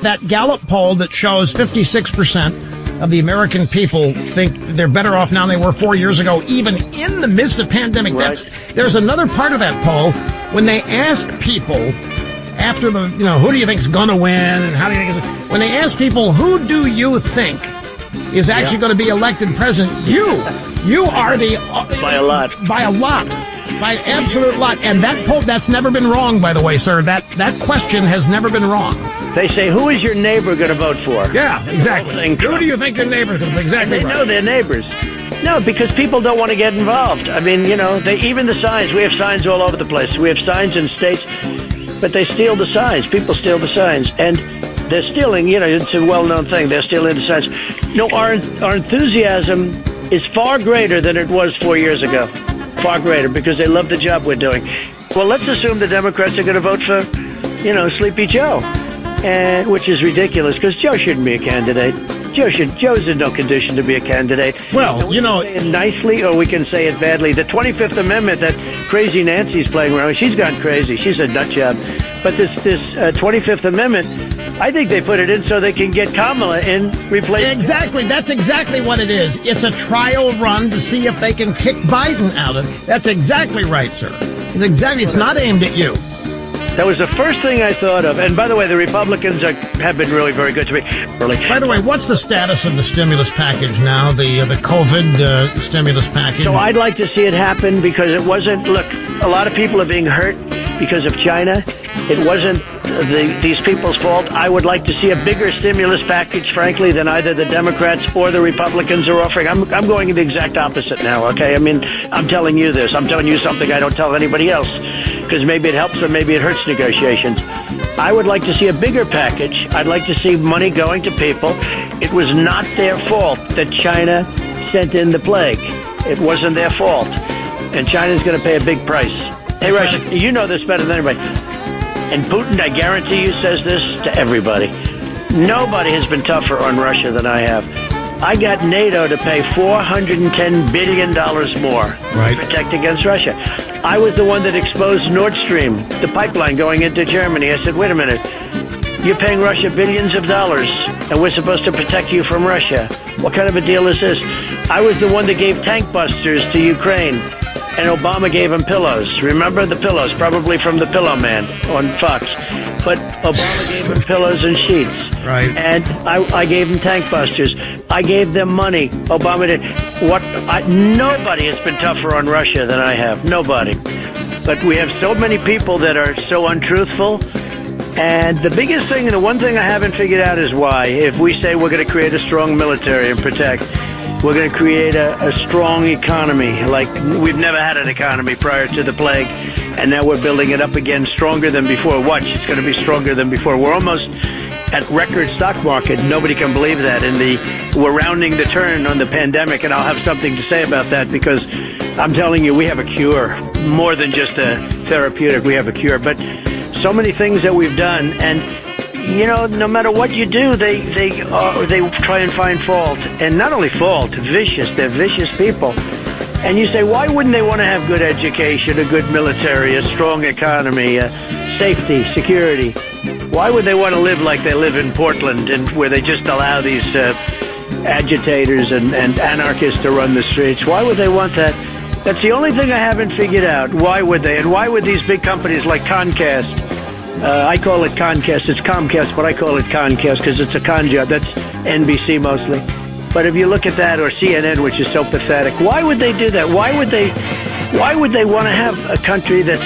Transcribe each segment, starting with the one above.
That Gallup poll that shows 56% of the American people think they're better off now than they were 4 years ago, even in the midst of pandemic. Right. There's another part of that poll when they ask people after the, who do you think's going to win and how do you think when they ask people, who do you think is actually going to be elected president? You are the by a lot. By an absolute lot. And that poll, that's never been wrong, by the way, sir. That question has never been wrong. They say, who is your neighbor going to vote for? Yeah, exactly. Who do you think your neighbor's going to be? Exactly. They know their neighbors. No, because people don't want to get involved. I mean, even the signs. We have signs all over the place. We have signs in states, but they steal the signs. People steal the signs. And they're stealing, it's a well-known thing. They're stealing the signs. Our enthusiasm is far greater than it was 4 years ago. Far greater, because they love the job we're doing. Well, let's assume the Democrats are going to vote for, Sleepy Joe, which is ridiculous, because Joe shouldn't be a candidate. Joe's in no condition to be a candidate. Well, we can say it nicely, or we can say it badly. The 25th Amendment that crazy Nancy's playing around with, she's gone crazy. She's a nut job. But this 25th Amendment, I think they put it in so they can get Kamala in replacement. Exactly. That's exactly what it is. It's a trial run to see if they can kick Biden out of it. That's exactly right, sir. It's not aimed at you. That was the first thing I thought of. And by the way, the Republicans have been really very good to me. By the way, what's the status of the stimulus package now, the COVID stimulus package? So I'd like to see it happen because it wasn't, look, a lot of people are being hurt because of China. It wasn't these people's fault. I would like to see a bigger stimulus package, frankly, than either the Democrats or the Republicans are offering. I'm going the exact opposite now, okay? I mean, I'm telling you this. I'm telling you something I don't tell anybody else, because maybe it helps or maybe it hurts negotiations. I would like to see a bigger package. I'd like to see money going to people. It was not their fault that China sent in the plague. It wasn't their fault. And China's going to pay a big price. Hey, Russia, you know this better than anybody. And Putin, I guarantee you, says this to everybody. Nobody has been tougher on Russia than I have. I got NATO to pay $410 billion more to protect against Russia. I was the one that exposed Nord Stream, the pipeline going into Germany. I said, wait a minute, you're paying Russia billions of dollars, and we're supposed to protect you from Russia. What kind of a deal is this? I was the one that gave tank busters to Ukraine, and Obama gave him pillows. Remember the pillows, probably from the Pillow Man on Fox. But Obama gave him pillows and sheets. Right. And I gave them tank busters. I gave them money. Obama did. Nobody has been tougher on Russia than I have. Nobody. But we have so many people that are so untruthful. And the biggest thing, and the one thing I haven't figured out is why. If we say we're going to create a strong military and protect, we're going to create a strong economy, like we've never had an economy prior to the plague. And now we're building it up again stronger than before. Watch, it's going to be stronger than before. We're almost at record stock market. Nobody can believe that. We're rounding the turn on the pandemic, and I'll have something to say about that, because I'm telling you, we have a cure. More than just a therapeutic, we have a cure. But so many things that we've done, and no matter what you do, they try and find fault, and not only fault, vicious. They're vicious people. And you say, why wouldn't they want to have good education, a good military, a strong economy, safety, security? Why would they want to live like they live in Portland, and where they just allow these agitators and anarchists to run the streets? Why would they want that? That's the only thing I haven't figured out. Why would they? And why would these big companies like Comcast, I call it Comcast, it's Comcast, but I call it Comcast because it's a con job. That's NBC mostly. But if you look at that, or CNN, which is so pathetic, why would they do that? Why would they want to have a country that's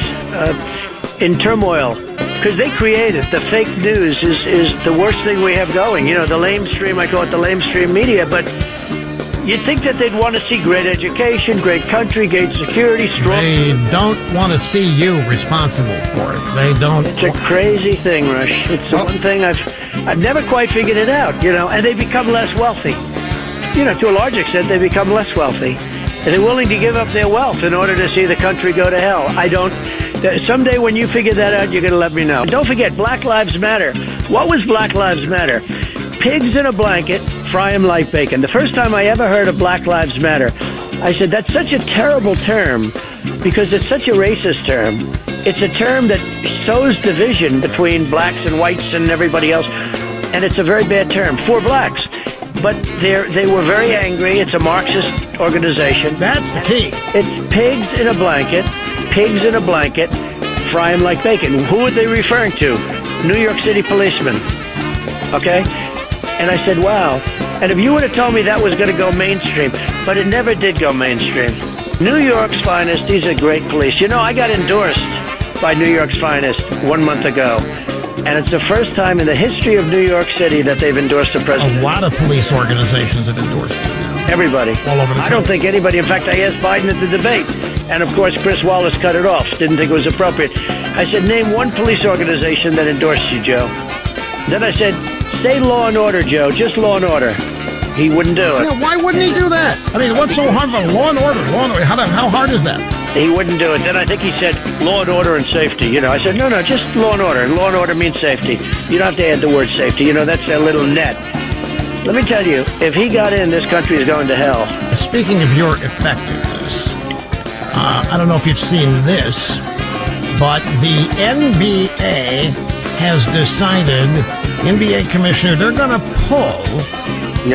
in turmoil? Because they create it. The fake news is the worst thing we have going. The lamestream, I call it the lamestream media. But you'd think that they'd want to see great education, great country, great security, strong. They don't want to see you responsible for it. They don't. It's a crazy thing, Rush. It's the one thing I've never quite figured it out, and they become less wealthy. To a large extent, they become less wealthy. And they're willing to give up their wealth in order to see the country go to hell. Someday when you figure that out, you're going to let me know. Don't forget, Black Lives Matter. What was Black Lives Matter? Pigs in a blanket, fry 'em like bacon. The first time I ever heard of Black Lives Matter, I said, that's such a terrible term. Because it's such a racist term. It's a term that sows division between blacks and whites and everybody else. And it's a very bad term for blacks. But they were very angry. It's a Marxist organization. That's the key. It's pigs in a blanket. Pigs in a blanket. Fry them like bacon. Who are they referring to? New York City policemen. Okay? And I said, wow. And if you would have told me that was going to go mainstream, but it never did go mainstream. New York's finest, these are great police. You know, I got endorsed by New York's finest 1 month ago. And it's the first time in the history of New York City that they've endorsed a president. A lot of police organizations have endorsed it now. Everybody. All over the country. I don't think anybody, in fact, I asked Biden at the debate. And, of course, Chris Wallace cut it off. Didn't think it was appropriate. I said, name one police organization that endorsed you, Joe. Then I said, say law and order, Joe. Just law and order. He wouldn't do it. Yeah, why wouldn't he do that? I mean, what's so hard about law and order? Law and order. How hard is that? He wouldn't do it. Then I think he said law and order and safety. You know, I said, no, just law and order. And law and order means safety. You don't have to add the word safety. You know, that's a little net. Let me tell you, if he got in, this country is going to hell. Speaking of your effectiveness, I don't know if you've seen this, but the NBA has decided, NBA commissioner, they're going to pull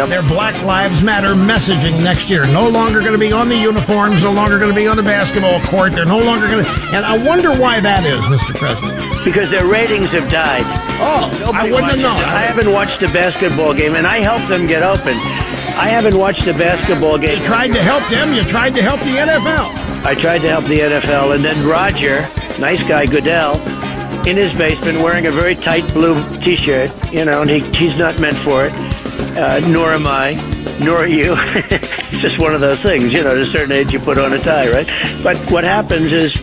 their Black Lives Matter messaging next year. No longer going to be on the uniforms, no longer going to be on the basketball court. They're no longer going to... And I wonder why that is, Mr. President. Because their ratings have died. Oh, I wouldn't have known. I haven't watched a basketball game, and I helped them get open. I haven't watched a basketball game. You tried to help them. You tried to help the NFL. I tried to help the NFL, and then Roger, nice guy, Goodell, in his basement wearing a very tight blue T-shirt, you know, and he's not meant for it. Nor am I, nor are you. It's just one of those things, you know, at a certain age you put on a tie, right? But what happens is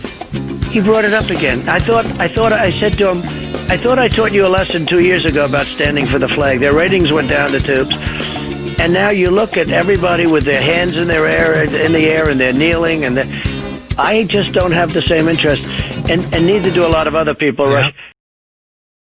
he brought it up again. I said to him, I thought I taught you a lesson 2 years ago about standing for the flag. Their ratings went down the tubes. And now you look at everybody with their hands in the air, and they're kneeling, and I just don't have the same interest. And neither do a lot of other people. Yeah. Right?